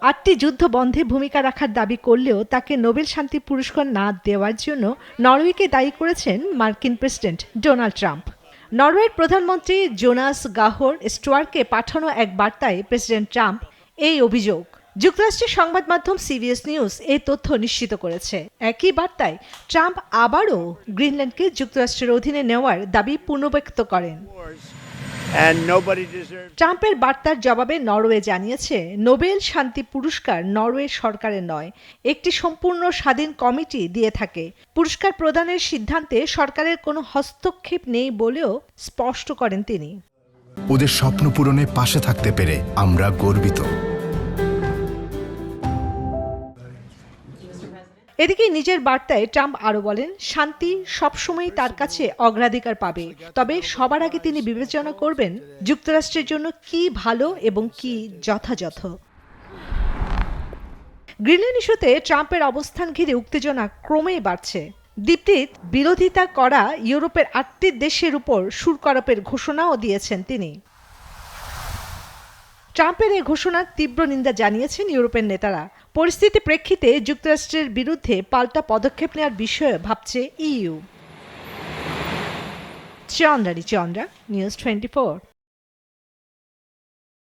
8টি যুদ্ধ বন্ধে ভূমিকা রাখার দাবি করলেও তাকে নোবেল শান্তি পুরস্কার না দেওয়ার জন্য নরওয়েকে দায়ী করেছেন মার্কিন প্রেসিডেন্ট ডোনাল্ড ট্রাম্প। নরওয়ের প্রধানমন্ত্রী জোনাস গাহর স্টোয়ারকে পাঠানো এক বার্তায় প্রেসিডেন্ট ট্রাম্প এই অভিযোগ। যুক্তরাষ্ট্রের সংবাদ মাধ্যম সিবিএস নিউজ এই তথ্য নিশ্চিত করেছে। একই বার্তায় ট্রাম্প আবারও গ্রিনল্যান্ডকে যুক্তরাষ্ট্রের অধীনে নেওয়ার দাবি পুনর্ব্যক্ত করেন। ট্রাম্পের বার্তার জবাবে নরওয়ে জানিয়েছে, নোবেল শান্তি পুরস্কার নরওয়ের সরকারের নয়, একটি সম্পূর্ণ স্বাধীন কমিটি দিয়ে থাকে। পুরস্কার প্রদানের সিদ্ধান্তে সরকারের কোনো হস্তক্ষেপ নেই বলেও স্পষ্ট করেন তিনি। ওদের স্বপ্ন পূরণে পাশে থাকতে পেরে আমরা গর্বিত। এদিকে নিজের বার্তায় ট্রাম্প আরও বলেন, শান্তি সবসময় তার কাছে অগ্রাধিকার পাবে, তবে সবার আগে তিনি বিবেচনা করবেন যুক্তরাষ্ট্রের জন্য কি ভালো এবং কি যথাযথ। গ্রিনল্যান্ড ইস্যুতে ট্রাম্পের অবস্থান ঘিরে উত্তেজনা ক্রমেই বাড়ছে। দ্বীপটির বিরোধিতা করা ইউরোপের 8টি দেশের উপর শুল্ক আরোপের ঘোষণাও দিয়েছেন তিনি। ট্রাম্পের এই ঘোষণার তীব্র নিন্দা জানিয়েছেন ইউরোপের নেতারা। পরিস্থিতি প্রেক্ষিতে যুক্তরাষ্ট্রের বিরুদ্ধে পাল্টা পদক্ষেপ নেওয়ার বিষয়ে ভাবছে ইইউ। চন্দ্রা, নিউজ 24।